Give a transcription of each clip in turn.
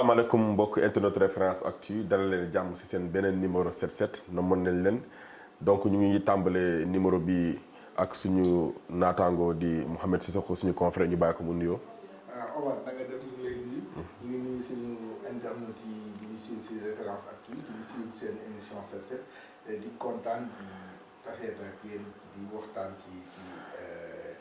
salaamaaleykum mbokk internet référence actu dalal leen jàmm ci seen beneen numéro 77 namoon nañ leen donc ñu ngi tàmbalee numéro bi ak suñu naataango di Mouhamed Sissoko suñu confrère ñu bàyyi ko mu nuyoo. Omar da nga def ñu ngi lay nuyu. ñu ngi nuyu suñu internet yi di ñu suivre ci référence actu di ñu suivre seen émission 77 di kontaan di taseet ak yéen di waxtaan ci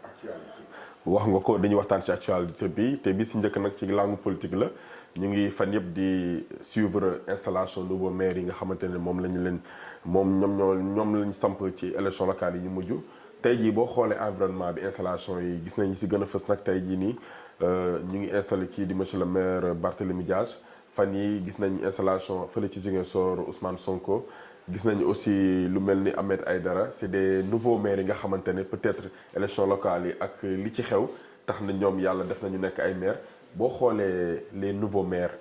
actualité. wax nga ko dañuy waxtaan ci actualité bi te bi si njëkk nag ci langue politique la ñu ngi fan yëpp di suivre installation nouveau maire yi nga xamante ne moom la ñu leen ñoom lañ samp ci élection locale yi mujj tey jii boo xoolee environnement bi installation yi gis nañ si gën a fës nag tey jii nii ñu ngi installé kii di monsieur le maire Barthélémy Dias fan yi gis nañ installation fële ci Ziguinchor Ousmane Sonko gis nañu aussi lu mel ni Ahmed Aïdara c'est des nouveaux maires yi nga xamante ne peut-être élection locale yi ak li ci xew tax na ñoom yàlla def nañu nekk ay maires boo xoolee les nouveaux maires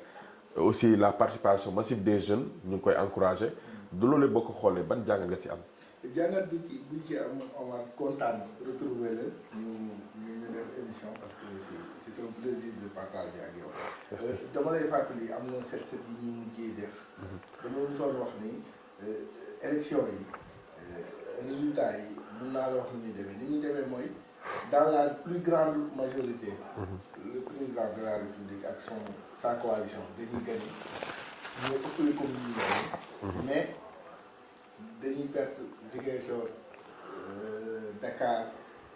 aussi la participation massive des jeunes ñu ngi koy encourager du loolu boo ko xoolee ban jàng nga ci am. jàngat bi ci am Omar kontaan retrouver la ñu def émission parce que c'est un plaisir de partager ak yow. dama lay fàttali am na set yi ñu mujjee def. dama soon wax ni. élection yi résultats yi mën naa la wax ni muy demee mooy dans la plus grande majorité le président de la République ak sa coalition dañuy gagné ñoo ëppale commune yi mais dañuy perte Ziguinchor Dakar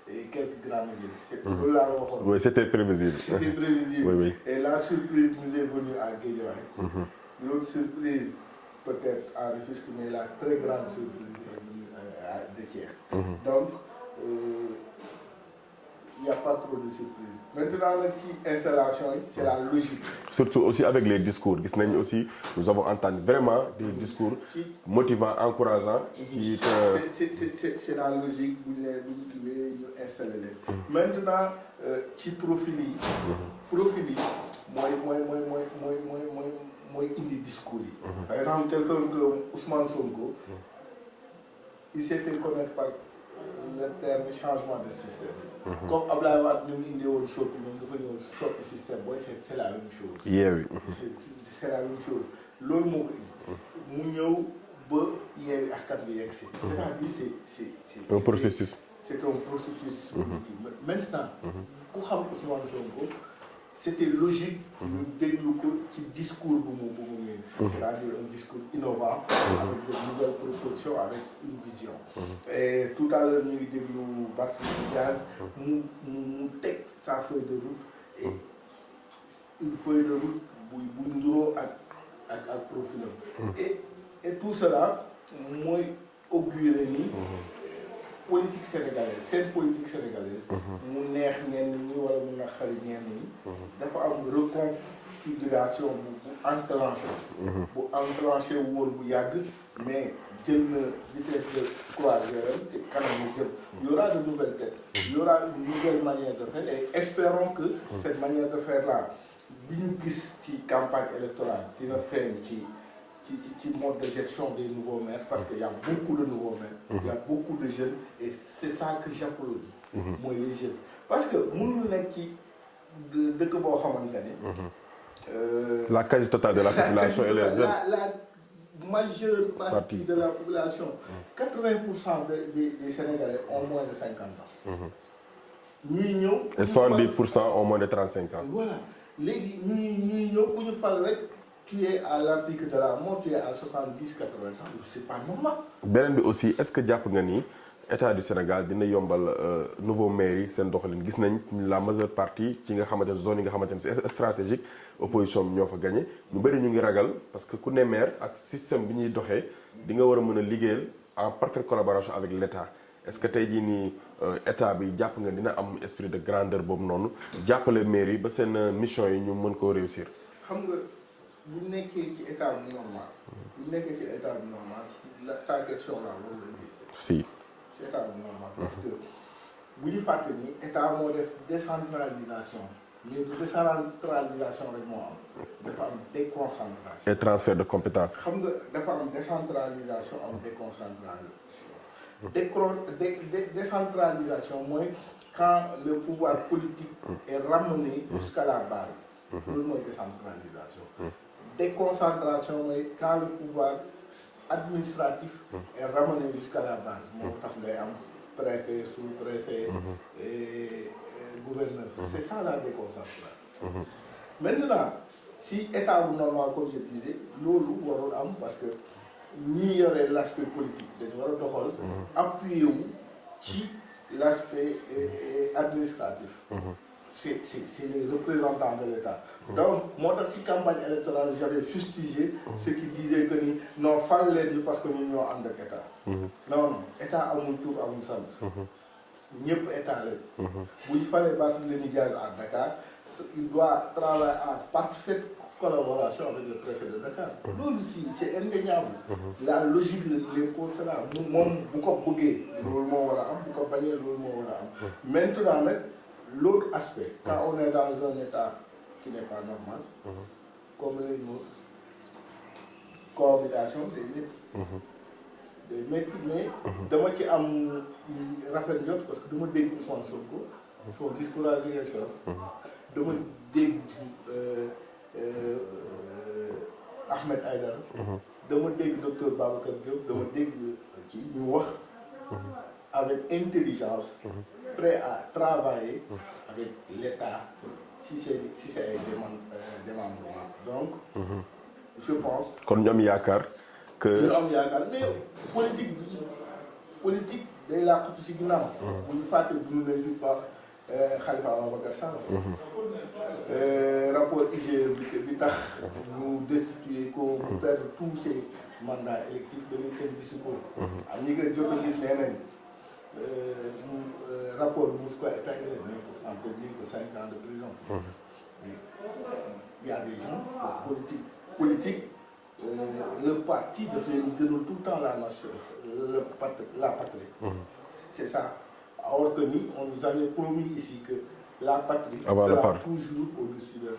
et quelques grandes villes. loolu laa waxoon. Oui, c'était prévisible. C'était prévisible. Oui, oui. Et la surprise nous est venue à Guédiawaye. L'autre surprise peut-être à Rufisque, mais la très grande surprise est venue de Thiès. Donc, il n'y a pas trop de surprise. Maintenant, la petite installation, c'est la logique. Surtout aussi avec les discours. Aussi, nous avons entendu vraiment des discours motivants, encourageants. C'est la logique, vous pouvez installer. Maintenant, petit profil, moi, indi discours. Par exemple, quelqu'un comme Ousmane Sonko, il s'est fait connaître par le terme changement de système. Comme Abdoulaye Wade nous indi au shop, nous devons sortir le système, c'est la même chose. Yeah, oui. C'est la même chose. L'autre mot, nous c'est-à-dire c'est un processus. C'est un processus. Maintenant, pour Ousmane Sonko, c'était logique de déglu ko ci discours bu mu c'est-à-dire un discours innovant avec de nouvelles propositions, avec une vision. Et tout à l'heure ñu ngi déglu Barthélémy Dias mu teg sa feuille de route et une feuille de route bu nduroo ak profilam et tout cela mooy auguré ni politique sénégalaise seen politique sénégalaise mu neex ñenn ñi wala mu naqari ñenn ñi dafa am reconfiguration bu enclenché woon bu yàgg mais jël na vitesse de croisière te kanam ñu jëm il y aura de nouvelles têtes il y aura une nouvelle manière de faire et espérons que cette manière de faire là bi ñu gis ci campagne électorale dina feeñ ci mode de gestion des nouveaux maires parce qu'il y a beaucoup de nouveaux maires, il y a beaucoup de jeunes et c'est ça que j'applaudis, moi les jeunes. Parce que nous la quasi-totale de la population et les jeunes. La majeure partie de la population, 80% des Sénégalais ont moins de 50 ans. Et 70% ont moins de 35 ans. Voilà. Tu es à l'article de la mort, tu es à 70-80 ans, c'est pas normal. Beneen bi aussi est-ce que jàpp nga ni état du Sénégal dina yombal nouveau maire yi seen doxalin gis nañ la majeure partie ci nga xamante ne zone yi nga xamante ne c'est stratégique opposition bi ñoo fa gagné ñu bëri ñu ngi ragal parce que ku ne maire ak système bi ñuy doxee di nga war a mën a liggéeyal en parfaite collaboration avec l'État. Est-ce que tey jii nii état bi jàpp nga dina am esprit de grandeur boobu noonu jàppale maire yi ba seen mission yi ñu mën koo réussir. xam nga bu nekkee ci état bi normal ta question là warul exister. si ci état bi normal parce que bu ñu fàtte ni état moo def décentralisation mais du décentralisation rek moo am dafa am déconcentration. et transfert de compétences. xam nga dafa am décentralisation am déconcentration. Décentralisation mooy quand le pouvoir politique est ramené jusqu'à la base. loolu mooy décentralisation. Déconcentration mooy quand le pouvoir administratif est ramené jusqu'à la base moo tax ngay am préfet sous-préfet et gouverneur. C'est ça la déconcentration. Maintenant si état bu normal comme je disais loolu warul am parce que ñi yore l'aspect politique dañu war a doxal appuyer wu ci l'aspect administratif. C'est les représentants de l'État. Donc moo tax ci campagne électorale j'avais fustigé ceux qui disaient que ni non fal leen ñu parce que ñun ñoo ànd ak État. Non État amul tur amul sant. ñëpp État leen. bu ñu falee Barthélémy Dias à Dakar il doit travailler en parfaite collaboration avec le préfet de Dakar. loolu si c'est indéniable. La logique l'impose cela moom bu ko bëggee. loolu moo war a am bu ko bañee loolu moo war a am. maintenant nag l'autre aspect. quand on est dans un état qui n'est pas normal. comme les nôtres cohabitation day métti mais dama ci am rafet njort parce que dama dégg Ousmane Sonko son discours à Ziguinchor dama dégg Ahmed Aïdara dama dégg docteur Babacar Diop dama dégg ci ñu wax avec intelligence prêt à travailler avec l'État si c'est ay démembrement donc je pense kon ñu am yaakaar que ñu am yaakaar mais politique day làqatu si ginnaaw. bu ñu fàtte bu ñu leen ba Khalifa Ababacar Sall. rapport IGE bi tax ñu destituer ko mu perdre tous ses mandats électifs ba léegi kenn gisu ko. am ñi nga jot a gis nee nañ rapport bi mosu ko épinglé mais pourtant peut dire que 5 ans de prison. mais il y a des gens politique. Le parti daf leen gënal tout le temps la nation la patrie. C'est ça. Alors que nous, on nous avait promis ici que la patrie sera toujours au-dessus de.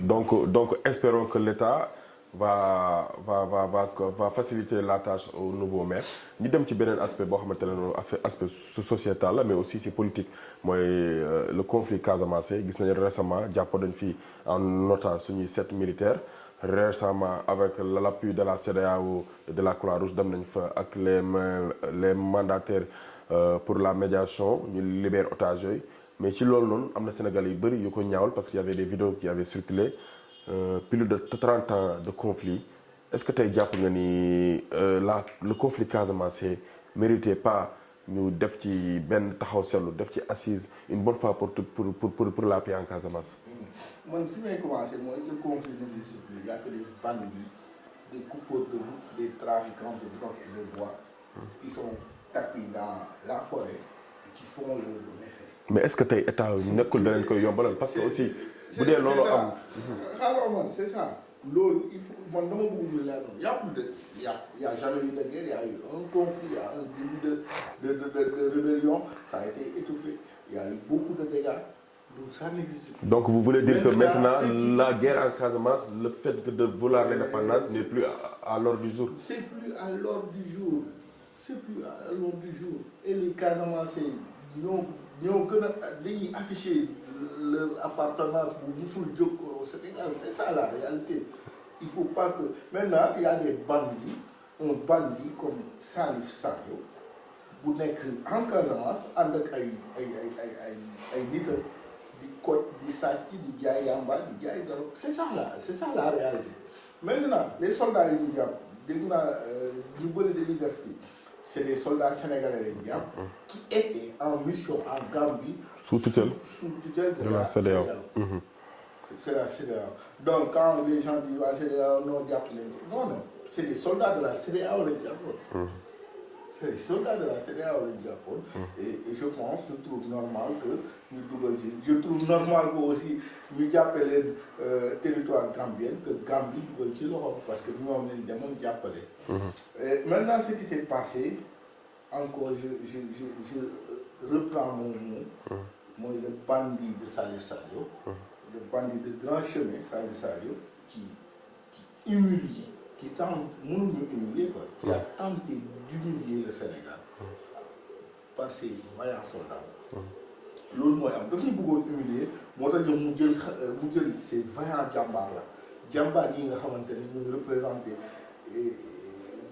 Donc espérons que l'État va faciliter la tâche au nouveau maire. ñu dem ci beneen aspect boo xamante ne aspect sociétal la mais aussi c'est politique mooy le conflit Casamance gis nañu récemment jàpp dañ fi en otage suñuy 7 militaires. Récemment avec l'appui de la CEDEAO et de la Croix-Rouge dem nañ fa ak les mandataires pour la médiation ñu libère otages yooyu mais ci loolu noonu am na Sénégal yu bëri yu ko ñaawal parce qu'il y avait des vidéos qui avaient circulé plus de 30 ans de conflit est-ce que tey jàpp nga ni le conflit Casamance méritait pas ñu def ci benn taxaw seetlu def ci assise une bonne fois pour la paix en Casamance. man fi may commencer mooy le conflit n'existe plus il y a que des bandits des coupeurs de route des trafiquants de drogue et de bois qui sont tapis dans la forêt et qui font leur méfait. mais est-ce que tey état nekkul danañ koy yombalal parce que aussi bu dee loolu am. xaaral man c'est ça loolu il faut man dama bëgg ñu leer y a plus de y a jamais eu de guerre y a eu un conflit y a un début de rébellion ça a été étouffé il y a eu beaucoup de dégâts. Donc ça n'existe plus. Donc vous voulez dire que maintenant la guerre en Casamance, le fait de vouloir l'indépendance n'est plus à l'ordre du jour. C'est plus à l'ordre du jour. C'est plus à l'ordre du jour. Et les Casamançais ñoo gën a dañuy afficher leur appartenance bu musul jóg au Sénégal. C'est ça la réalité. Il faut pas que maintenant il y a des bandits, un bandit comme Salif Sadio bu nekk en Casamance ànd ak ay nit di côte di sàcc di jaay yamba di jaay drogue c'est ça la réalité. Maintenant les soldats yi ñu jàpp dégg naa ñu bëri dañuy def kii c'est des soldats sénégalais lañu jàpp qui étaient en mission en Gambie sous tutelle de la CEDEAO. C'est la CEDEAO. Donc quand les gens disent waa CEDEAO non jàpp leen ci non c'est des soldats de la CEDEAO lañu jàppoon. C'est les soldats de la CEDEAO lañu jàppoon. Et je pense je trouve normal que ñu dugal ci je trouve normal que aussi ñu jàppe leen territoire gambien que Gambie dugal ci loxo parce que ñoom lañ demoon jàppale. Maintenant ce qui s'est passé encore je reprends mon mot. mooy le bandit de Salif Sadio. le bandit de grand chemin Salif Sadio qui humilie. Qui tente, mënuñu humilier quoi, qui a tenté d'humilier le Sénégal par ses vaillants soldats. loolu mooy am daf ñu bëggoon humilier moo tax ñoom mu jël ces vaillants jàmbaar la jàmbaar yi nga xamante ne ñooy représenté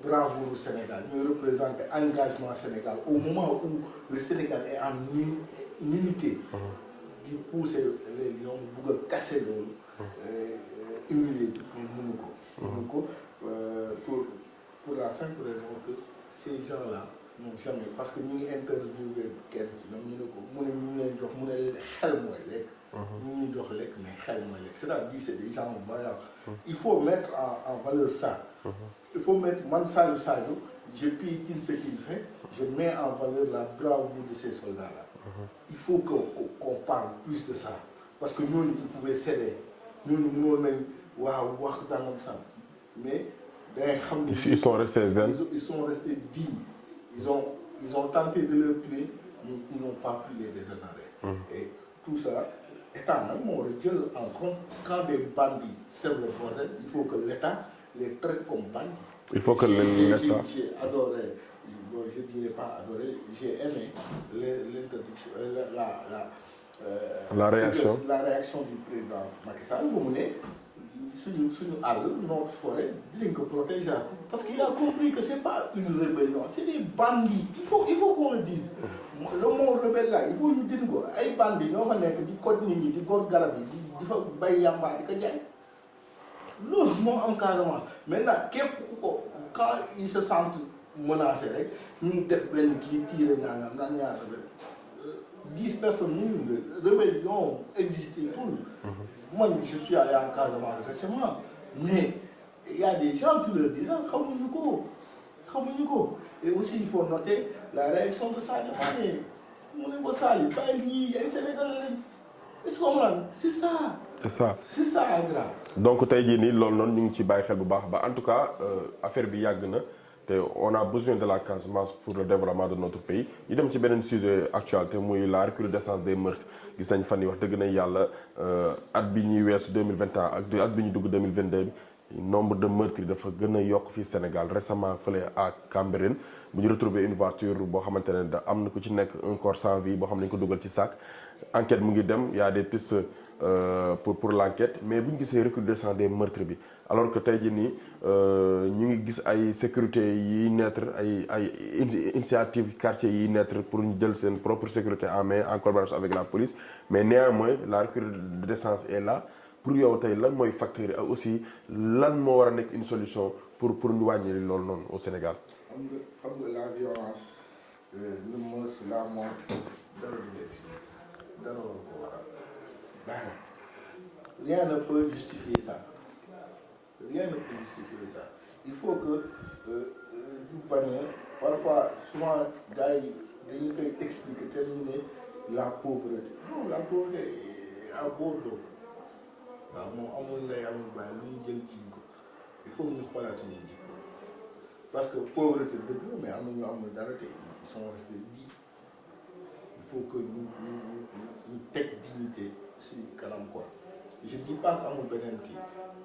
bravoure Sénégal ñooy représenté engagement Sénégal au moment où le Sénégal est en unité di pousser les lions bugg a casser loolu humilier bi mais mënu ko pour la simple raison que ces gens-là n'ont jamais parce que ñu ngi interviewé kenn ci ñoom ñu ne ko mu ne ñu leen jox mu ne xel mooy lekk ñu ñuy jox lekk mais xel mooy lekk c'est-à-dire c'est des gens vaillants il faut mettre en valeur ça il faut mettre man Salif Sadio je piétine ce qu'il fait je mets en valeur la bravoure de ces soldats-là il faut qu'on parle plus de ça parce que ñooñu ils pouvaient céder ñooñu mënoon nañ waaw wax dangam sam mais dangay xam ne ils sont restés zen. ils sont restés dignes ils ont tenté de leur tuer mais ils n'ont pas pu les déshonorer et tout ça état nag moo war a jël en compte quand des bandits sèment le bordel il faut que l'État les traite comme bandits. Il faut que l'État... J'ai adoré, bon, je dirais pas adoré, j'ai aimé l'introduction, la réaction. La réaction du président Macky Sall bu mu ne suñu àll notre forêt dinañ ko protéger à tout parce qu'il a compris que c'est pas une rébellion c'est des bandits il faut qu'on le dise le mot rebelle là il faut ñu dindi ko ay bandits ñoo fa nekk di koj nit ñi di góor garab yi di fa bay yàmbaa di ko jaay loolu moo am carrément maintenant képp ku ko quand ils se sentent menacés rek ñu def benn kii tiire nangam naan ñaata rek 10 personnes ñu rébellion existé tout man je suis allé en Casamance récemment mais il y a des gens qui leur disent xamuñu ko et aussi il faut noter la réaction de Sadio Mané mu ne ko Salif bàyyi ñii ay Sénégalais lañ est-ce que comprendre c'est ça grave. donc tey jii nii loolu noonu ñu ngi ci bàyyi xel bu baax ba en tout cas affaire bi yàgg na te on a besoin de la Casamance pour le développement de notre pays ñu dem ci beneen sujet actualité muy la recrudescence des meurtres gis nañ fan yi wax dëgg na yàlla at bi ñuy weesu 2021 ak at bi ñu dugg 2022 bi nombre de meurtres yi dafa gën a yokk fii Sénégal récemment fële à Cambérène bu ñu retrouver une voiture boo xamante ne da am na ku ci nekk un corps sans vie boo xam ne ñu ko dugal ci sac enquête mu ngi dem y a des pistes pour l'enquête mais bu ñu gisee recrudescence des meurtres bi alors que tey jii nii ñu ngi gis ay sécurité yi naître ay initiative quartier yi naître pour ñu jël seen propre sécurité en main en collaboration avec la police mais néanmoins la recrudescence est là pour yow tey lan mooy facteur yi ak aussi lan moo war a nekk une solution pour ñu wàññi loolu noonu au Sénégal. xam nga la violence le meurtre la mort dara war ko waral dara rien ne peut justifier ça il faut que ñu bañ a parfois souvent gars yi dañu koy expliquer te ñu ne la pauvreté non la pauvreté à Bordeaux waaw moom amul ndey amul bàyyi lu ñu jël jiñ ko il faut ñu xoolaat suñu jikko parce que pauvreté dëgg mais am na ñu amul dara te ils sont restés dignes il faut que ñu teg dignité suñu kanam quoi je dis pas que amul beneen kii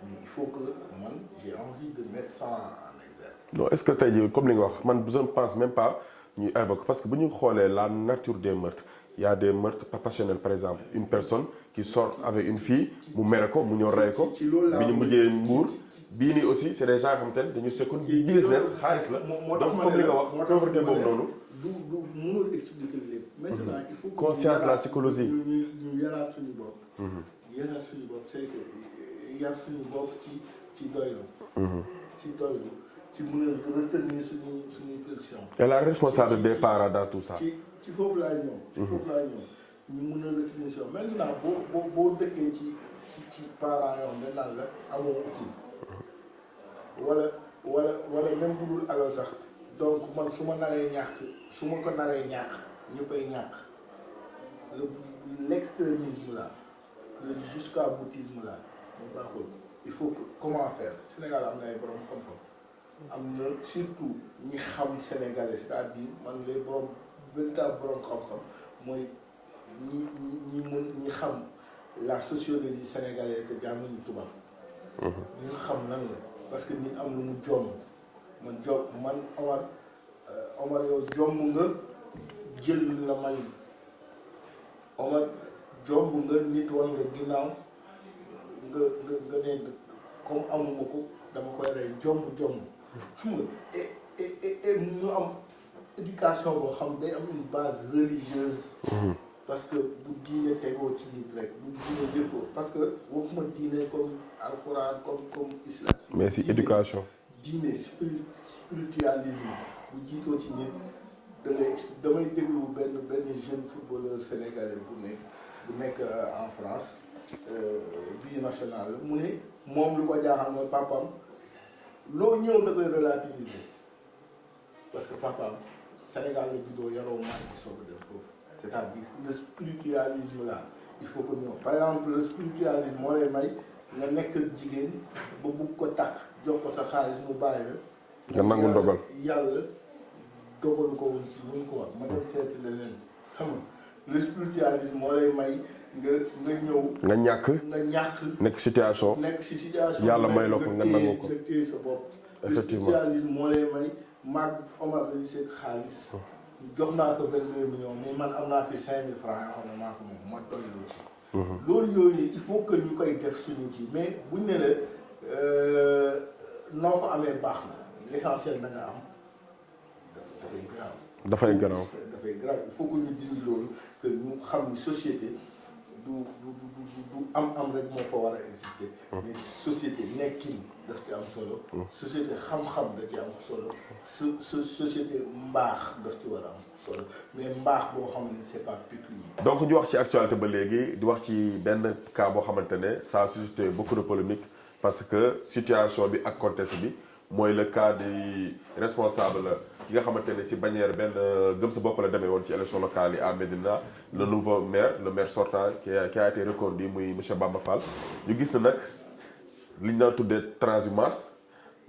mais il faut que man j'ai envie de mettre ça en exergue. non est-ce que tey jii comme li nga wax man je ne pense même pas ñu évoque parce que bu ñu xoolee la nature des meurtres il y a des meurtres passionnels par exemple une personne qui sort avec une fille mu mere ko mu ñëw rey ko bi ñu mujjee Mbuur bii nii aussi c'est des gens yoo xamante ne dañu sekkoon business xaalis la donc comme li nga wax pauvreté boobu noonu du mënul expliquer lépp maintenant il faut conscience la psychologie ñu yaraat suñu bopp yaraat suñu bopp c'est que yar suñu bopp ci doylu ci mën a retenir suñuy pulsion et la responsable des parents dans tout ça ci foofu laay ñëw ñu mën a retenir ça maintenant boo dëkkee ci parents yoon dañ naan la amoo outil wala même bu dul alal sax donc man su ma ko naree ñàkk ñëppay ñàkk l'extrémisme là le jusqu'à-boutisme là mu baaxul il faut que comment faire Sénégal am na ay borom xam-xam am na surtout ñi xam sénégalais c'est-à-dire man les borom véritable borom xam-xam mooy ñi xam la sociologie sénégalaise te jànguñu tubaab. ñu xam lan la parce que nit am lu mu jomm man Omar yow jomm nga jël la may Omar jomb nga nit woon nga ginnaaw nga ne comme amuma ko dama koy rey jomb xam nga et ñu am éducation boo xam day am une base religieuse. Parce que bu diine tegoo ci nit rek bu diine jëkkoo parce que waxuma diine comme alxuraan comme islam. mais si éducation. diine spiritualisme bu jiitoo ci nit damay déglu benn jeune footballeur sénégalais bu nekk en France binational mu ne moom lu ko jaaxal mooy papaam loo ñëw da koy relativiser parce que papaam Sénégal la juddoo yaroo maa ngi soog a dem foofu. C'est-à-dire le spiritualisme là il faut que ñëw par exemple le spiritualisme moo lay may nga nekk jigéen ba bugg ko takk jox ko sa xaalis mu bàyyi la. nga nangu ndogal yàlla dogalu ko woon ci ñun quoi ma dem seeti leneen xam nga le spiritualisme moo lay may nga ñëw. nga ñàkk. nekk si situation. yàlla may la ko nga nangu ko nga téye sa bopp. effectivement le spiritualisme moo lay may maag Omar dañu seet xaalis. jox naa ko 22 millions mais man am naa fi 5000 francs yoo xam ne maa ko moom ma doylu ci. loolu yooyu il faut que ñu koy def suñu kii mais buñ ne la noo ko amee baax na l'essentiel da nga am dafay garaaw. il faut que ñu dindi loolu que ñu xam ni société du am rek moo fa war a exister. mais société nekkin daf ci am solo. société xam-xam da ci am solo. société mbaax daf ci war a am solo mais mbaax boo xam ne c'est pas pécuniaire. donc ñu wax ci actualité ba léegi di wax ci benn cas boo xamante ne ça a suscité beaucoup de polémique parce que situation bi ak contexte bi mooy le cas du responsable ki nga xamante ne si bannière benn gëm sa bopp la demee woon ci élection locale yi à Médina le nouveau maire le maire sortant qui a été reconduit muy monsieur Bamba Fall ñu gis na nag li ñu daan tuddee transhumance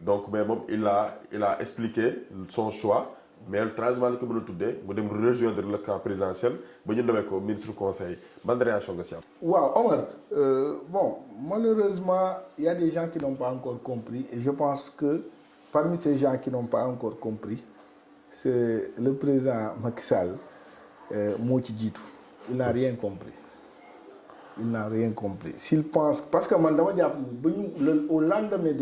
donc mais moom il a expliqué son choix mais le transhumance la ko mën a tuddee mu dem rejoindre le camp présidentiel ba ñu demee ko ministre conseil ban réaction nga si am. waaw Omar bon malheureusement il y a des gens qui n'ont pas encore compris et je pense que parmi ces gens qui n'ont pas encore compris c'est le président Macky Sall moo ci jiitu il n'a rien compris. Il n'a rien compris s'il pense parce que man dama jàpp ba ñu au lendemain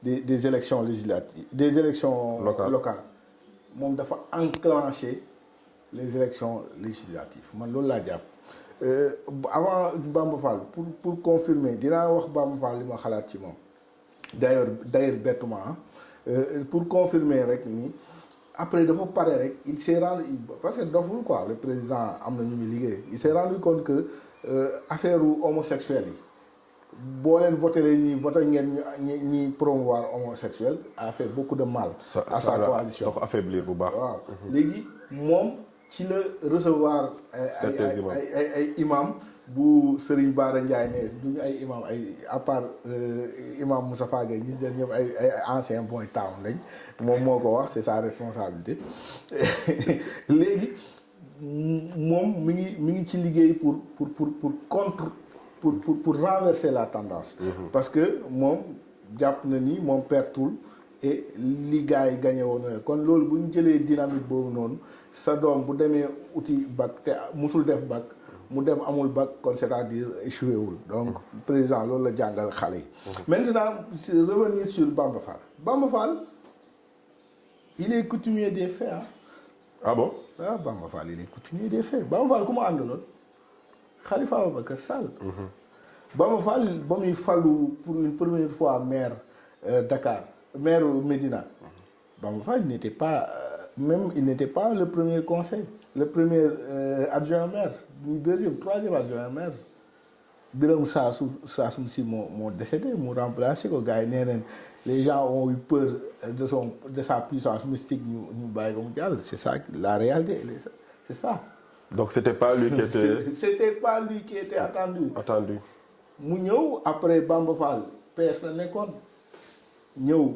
des élections législatives des élections locales moom dafa enclencher les élections législatives man loolu laa jàpp avant Bamba Fall pour confirmer dinaa wax Bamba Fall li ma xalaat ci moom d'ailleurs bêtement pour confirmer rek ni après dafa pare rek il s'est rendu parce que doful quoi le président am na ñu muy liggéey il s'est rendu compte que affaire homosexuel yi boo leen voté ñi voté ngeen ñi promouvoir homosexuel a fait beaucoup de mal à sa coalition da ko affaiblir bu baax. waaw léegi moom ci la recevoir ay imam bu Serigne Bara Ndiaye ne duñu ay imam ay à part imam Moustapha Gueye ñi si def ñëpp ay ancien boy town lañ moom moo ko wax c'est sa responsabilité léegi moom mi ngi ci liggéey pour renverser la tendance. Parce que moom jàpp na ni moom pertul et li gars yi gagné woon kon loolu bu ñu jëlee dynamique boobu noonu sa doom bu demee uti bac te musul def bac mu dem amul bac kon c'est-à-dire échoué wul donc président loolu la jàngal xale yi. Maintenant revenir sur Bamba Fall. Bamba Fall il est coutumier des faits ah. Ah bon? Ah Bamba Fall il est coutumier des faits Bamba Fall ku ma àndaloon Khalifa Ababacar Sall. Bamba Fall ba muy fallu pour une première fois maire Dakar maire Médina Bamba Fall n'était pas même il n'était pas le premier conseil le premier adjoint maire du deuxième troisième adjoint maire Birame Sassoum Sy moo décédé mu remplacé ko gars yi nee nañ les gens ont eu peur de sa puissance mystique ñu bàyyi ko mu jàll c'est ça la réalité c'est ça. Donc c'était pas lui qui était. C'était pas lui qui était attendu. mu ñëw après Bamba Fall PS la nekkoon ñëw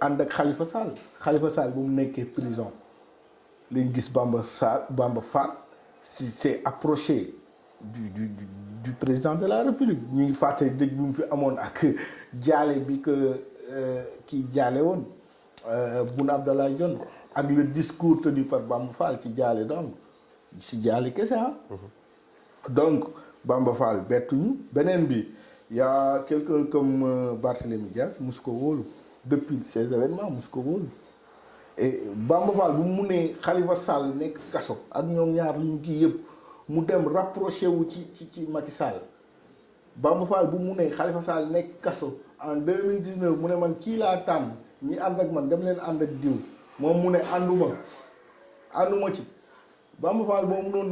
ànd ak Khalifa Sall bu mu nekkee prison lañ gis Bamba Fall c'est approché du président de la République ñu ngi fàtte dëj bu mu fi amoon ak jaale bi que kii jaale woon Boun Abdallah Dionne ak le discours tenu par Bamba Fall ci jaale doom si jaali kese ah. Donc Bamba Fall bettuñu beneen bi y a quelqu'un comme Barthélémy Dias musu ko wóolu depuis ces événements musu ko wóolu et Bamba Fall bu mu munee Khalifa Sall nekk kaso ak ñoom ñaar lu ñu kii yëpp mu dem rapproché wu ci Macky Sall Bamba Fall bu mu munee Khalifa Sall nekk kaso en 2019 mu ne man kii laa tànn ñi ànd ak man dem leen ànd ak diw moom mu ne ànduma ci Bamba Fall boobu noonu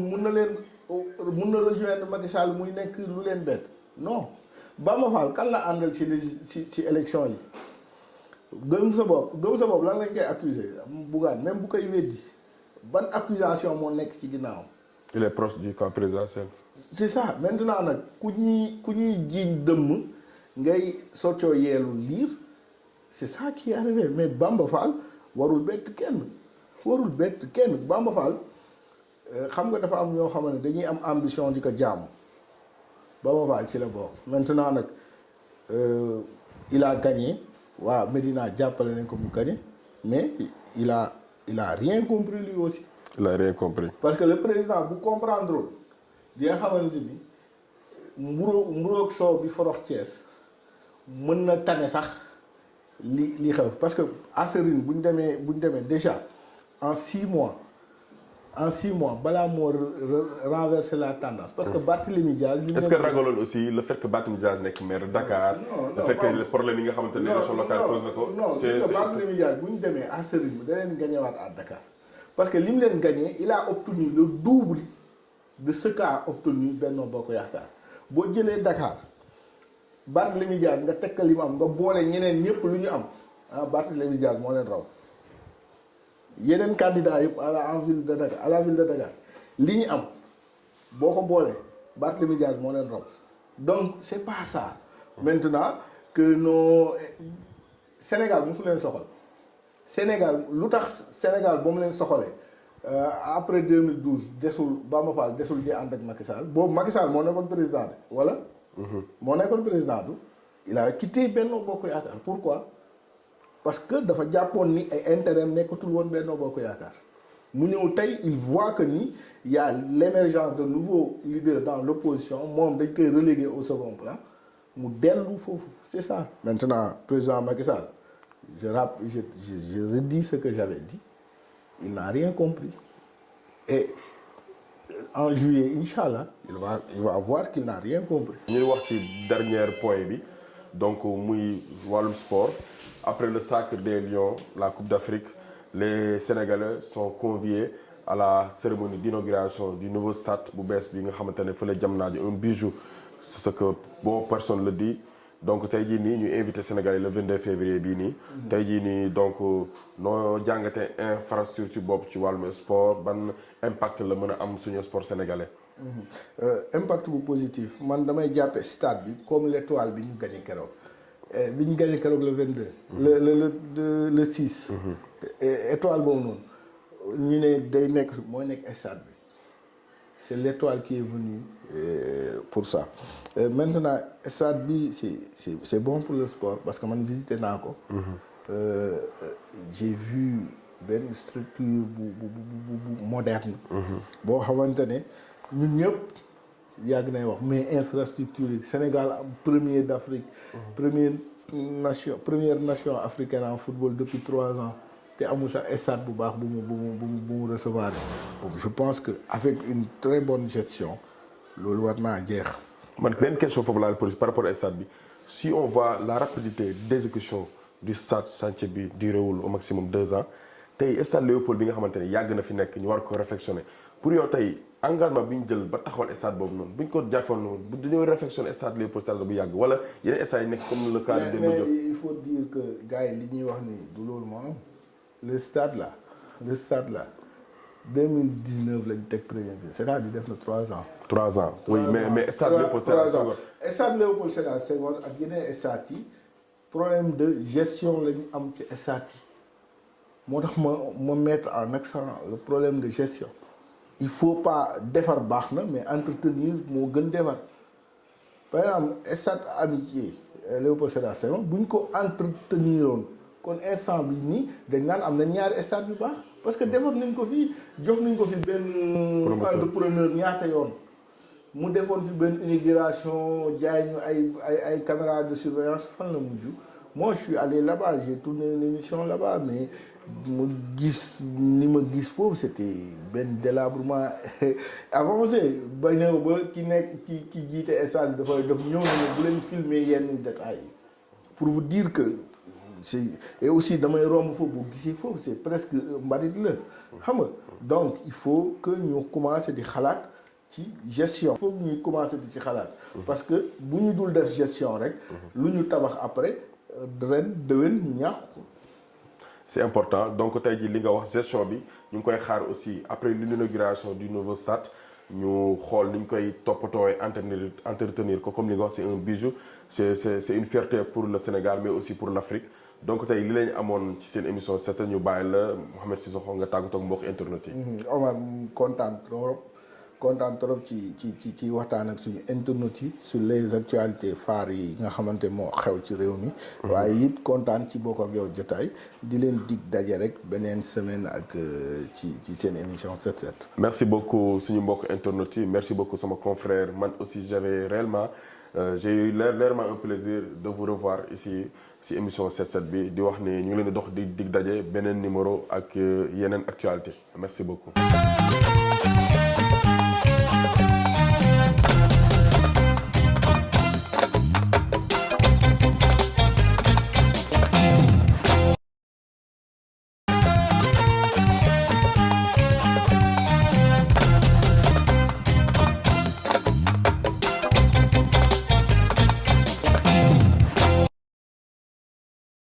mun na rejoindre Macky Sall muy nekk lu leen bett non Bamba Fall kan la àndal ci élection yi gëm sa bopp lan lañ koy accuser Bougane même bu koy weddi ban accusation moo nekk ci ginnaaw. il est proche du camp présidentiel. c'est ça maintenant nag ku ñuy jiiñ dëmm ngay soccoo yeelu liir c'est ça qui est arrivé mais Bamba Fall warul bett kenn Bamba Fall xam nga dafa am ñoo xam ne dañuy am ambition di ko jaamu Bamba Fall ci la bokk maintenant nag il a gagné waaw Medina jàppale nañ ko mu gagné mais il a rien compris lui aussi. il a rien compris. parce que le président bu comprendre di nga xamante ni mburoog soow bi forox Thiès mën na tane sax li xew parce que Asserine bu ñu demee déjà en 6 mois balaa moo renverser la tendance. parce que Barthélémy Dias. est-ce que ragaloon aussi le fait que Barthélémy Dias nekk maire de Dakar. le fait que le problème yi nga xamante ne élection locale pose na ko. non c'est que Barthélémy Dias bu ñu demee Asserine bi da leen gagnéwaat à Dakar parce que li mu leen gagné il a obtenu le double de ce qu'a obtenu Benno Bokk Yaakaar boo jëlee Dakar Barthélémy Dias nga tekkal li mu am nga boole ñeneen ñëpp lu ñu am Barthélémy Dias moo leen raw. yeneen candidat yëpp à la ville de Dakar li ñu am boo ko boolee Barthélémy Dias moo leen raw donc c'est pas ça maintenant que non Sénégal mosu leen soxal Sénégal lu tax Sénégal ba mu leen soxalee après 2012 Bamba Fall desul di ànd ak Macky Sall boobu Macky Sall moo nekkoon président de wala. moo nekkoon président du il a quitté Benno Bokk Yaakaar pourquoi. parce que dafa jàppoon ni ay intérêt nekkatul woon Benno Bokk Yaakaar mu ñëw tey il voit que ni y a l'émergence de nouveaux leaders dans l'opposition moom dañ koy reléguer au second plan mu dellu foofu c'est ça. maintenant président Macky Sall je redis ce que j'avais dit il n'a rien compris et en juillet inchallah il va voir qu'il n'a rien compris. ñu wax ci dernier point bi donc muy wàllum sport. Après le sacre des Lions, la Coupe d'Afrique, les Sénégalais sont conviés à la cérémonie d'inauguration du nouveau stade bu bees bi nga xamante ne fële Diamniadio un bijou c'est ce que bon personne le dit donc tey jii nii ñu invité Sénégalais le 22 février bii nii. tey jii nii donc noo jàngatee infrastructure boobu ci wàllum sport ban impact la mën a am suñu sport sénégalais. Impact bu positif man damay jàppe stade bi comme l'étoile bi ñu gagné keroog. bi ñu gagné keroog le 22. le 6. étoile boobu noonu ñu ne day nekk mooy nekk stade bi c'est l'étoile qui est venue pour ça maintenant stade bi c'est bon pour le sport parce que man visité naa ko. j'ai vu benn structure bu moderne. boo xamante ne ñun ñëpp. yàgg nay wax mais infrastructure yi Sénégal am premier d'Afrique première nation africaine en football depuis 3 ans te amul sax stade bu baax bu mu recevoir je pense que avec une très bonne gestion loolu war naa jeex. man benn question foofu laa posé par rapport à stade bi si on voit la rapidité d'exécution du stade chantier bi duréwul au maximum 2 ans tey stade Léopold bi nga xamante ne yàgg na fi nekk ñu war ko réfectionner pour yow tey engagement bi ñu jël ba taxawal stade boobu noonu bu ñu ko jàppoon noonu bu dañoo réfectionner stade Léopold stade bu yàgg wala yeneen stade yi nekk comme le cas de Demba Diop. mais il faut dire que gars yi li ñuy wax ni du loolu moo am le stade là 2019 lañ teg premier bi c'est-à-dire def na 3 ans. 3 ans oui mais stade Léopold Sédar Senghor. stade Léopold Sédar Senghor ak yeneen stade yi problème de gestion lañu am ci stade yi moo tax ma mettre en accent le problème de gestion. il faut pas defar baax na mais entretenir moo gën defar par exemple stade Amitié Léopold Sédar Senghor bu ñu ko entreteniroon kon instant bi nii dañ naan am na ñaari stade yu baax parce que defar nañ ko fii jox nañ ko fi benn entrepreneur ñaata yoon mu defoon fi benn inauguration jaay ñu ay caméras de surveillance fan la mujj. Moi je suis allé là-bas j'ai tourné une émission là-bas mais mu gis ni ma gis foofu c'était benn délabrement avancé ba ñëw ba ki jiite stade bi daf ñëw na bu leen filmer yenn détails yi pour vous dire que c'est et aussi damay romb foofu bu gisee foofu c'est presque mbarit la xam nga donc il faut que ñu commencer di xalaat ci gestion. il faut que ñuy commencer di ci xalaat parce que bu ñu dul def gestion rek lu ñu tabax après ren déwén ñu ñàkk ko. c'est important donc tey jii li nga wax gestion bi ñu ngi koy xaar aussi après l'inauguration du nouveau stade ñu xool ni ñu koy toppatoo entretenir ko comme li nga wax c'est un bijou c'est une fierté pour le Sénégal mais aussi pour l'Afrique donc tey li lañu amoon ci seen émission c'est ñu bàyyi la Mouhamed Cissokho nga tàggatoo ak mbokk internet yi. Omar kontaan trop ci waxtaan ak suñu internautes yi sur les actualités phares yi nga xamante moo xew ci réew mi. waaye it kontaan ci bokk ak yow jotaay di leen dig daje rek beneen semaine ak ci seen émission 7-7. merci beaucoup suñu mbokk internautes yi merci beaucoup sama confrère man aussi j'avais réellement j'ai eu réellement un plaisir de vous revoir ici ci émission 7-7 bi di wax ni ñu ngi leen di dox di dig daje beneen numéro ak yeneen actualité merci beaucoup.